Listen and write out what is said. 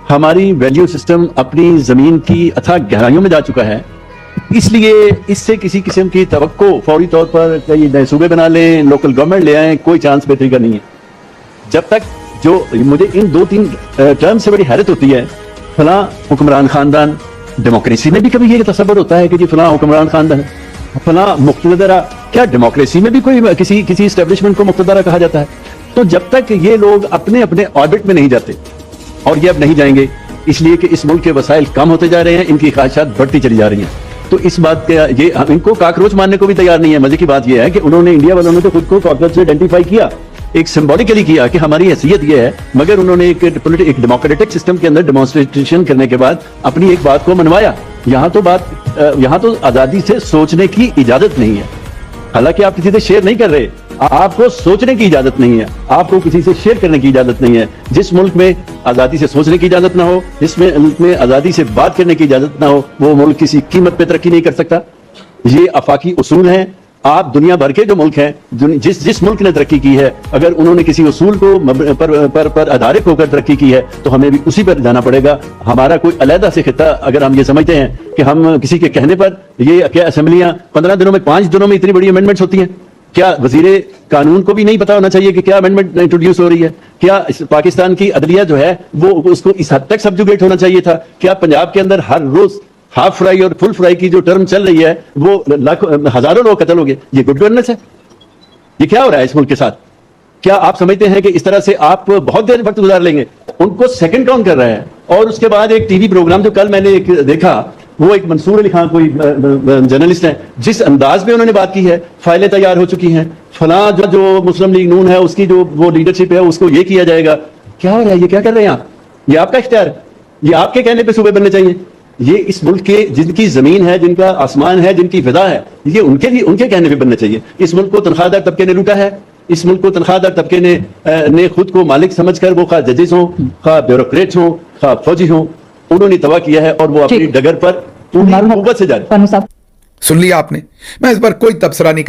ہماری value system اپنی زمین کی اتھا گہرائیوں میں جا چکا ہے، اس لیے اس سے کسی قسم کی توقع فوری طور پر کئی نئے صوبے بنا لیں، لوکل گورنمنٹ لے آئیں، کوئی چانس بہتری کا نہیں ہے. جب تک جو مجھے ان 2-3 ٹرم سے بڑی حیرت ہوتی ہے، فلاں حکمران خاندان، ڈیموکریسی میں بھی کبھی یہ تصور ہوتا ہے کہ جی فلاں حکمران خاندان، فلاں مقتدرہ، کیا ڈیموکریسی میں بھی کوئی کسی اسٹیبلشمنٹ کو مقتدرہ کہا جاتا ہے؟ تو جب تک یہ لوگ اپنے اپنے آربٹ میں نہیں جاتے، اور یہ اب نہیں جائیں گے، اس لیے کہ اس ملک کے وسائل کم ہوتے جا رہے ہیں، ان کی خواہشات بڑھتی چلی جا رہی ہیں، تو اس بات کا یہ ان کو کاکروچ ماننے کو بھی تیار نہیں ہے. مزے کی بات یہ ہے کہ انہوں نے، انڈیا والوں نے تو خود کو کاکروچ سے آئیڈینٹیفائی کیا، ایک سمبولکلی کیا کہ ہماری حیثیت یہ ہے، مگر انہوں نے ایک ڈیموکریٹک سسٹم کے اندر ڈیمانسٹریشن کرنے کے بعد اپنی ایک بات کو منوایا. یہاں تو آزادی سے سوچنے کی اجازت نہیں ہے. حالانکہ آپ کسی سے شیئر نہیں کر رہے، آپ کو سوچنے کی اجازت نہیں ہے، آپ کو کسی سے شیئر کرنے کی اجازت نہیں ہے. جس ملک میں آزادی سے سوچنے کی اجازت نہ ہو، جس ملک میں آزادی سے بات کرنے کی اجازت نہ ہو، وہ ملک کسی قیمت پہ ترقی نہیں کر سکتا. یہ آفاقی اصول ہیں. آپ دنیا بھر کے جو ملک ہیں، جس ملک نے ترقی کی ہے، اگر انہوں نے کسی اصول کو پر آدھارت ہو کر ترقی کی ہے تو ہمیں بھی اسی پر جانا پڑے گا. ہمارا کوئی علیحدہ سے خطہ، اگر ہم یہ سمجھتے ہیں کہ ہم کسی کے کہنے پر، یہ کیا اسمبلیاں 15 دنوں میں 5 دنوں میں اتنی بڑی امینڈمنٹس ہوتی ہیں؟ کیا وزیر قانون کو بھی نہیں پتا ہونا چاہیے کہ کیا امینڈمنٹ انٹروڈیوس ہو رہی ہے؟ کیا پاکستان کی عدلیہ جو ہے وہ اس کو اس حد تک سبجوگیٹ ہونا چاہیے تھا؟ کیا پنجاب کے اندر ہر روز ہاف فرائی اور فل فرائی کی جو ٹرم چل رہی ہے وہ ہزاروں لوگ قتل ہو گئے؟ یہ گڈ گورننس ہے؟ یہ کیا ہو رہا ہے اس ملک کے ساتھ؟ کیا آپ سمجھتے ہیں کہ اس طرح سے آپ بہت دیر وقت گزار لیں گے؟ ان کو سیکنڈ کاؤنٹ کر رہے ہیں. اور اس کے بعد ایک ٹی وی پروگرام جو کل میں نے دیکھا، وہ ایک منصور علی خان کوئی جرنلسٹ ہیں، جس انداز میں انہوں نے بات کی ہے، فائلیں تیار ہو چکی ہیں، فلاں جو مسلم لیگ نون ہے اس کی جو وہ لیڈرشپ ہے اس کو یہ کیا جائے گا. کیا ہو رہا ہے؟ یہ کیا کر رہے ہیں آپ؟ یہ آپ کا اختیار ہے، یہ آپ کے کہنے پہ صوبے بننے چاہیے. یہ اس ملک کے جن کی زمین ہے، جن کا آسمان ہے، جن کی فضا ہے، یہ ان کے کہنے پہ بننا چاہیے. اس ملک کو تنخواہ دار طبقے نے لوٹا ہے. اس ملک کو تنخواہ دار طبقے نے خود کو مالک سمجھ کر، وہ خواہ ججز ہوں، خواہ بیوروکریٹس ہوں، خواہ فوجی ہوں، انہوں نے تباہ کیا ہے، اور وہ اپنی ڈگر پر پوری قوت سے جا رہے ہیں. سن لیا آپ نے. میں اس پر کوئی تبصرہ نہیں کروں.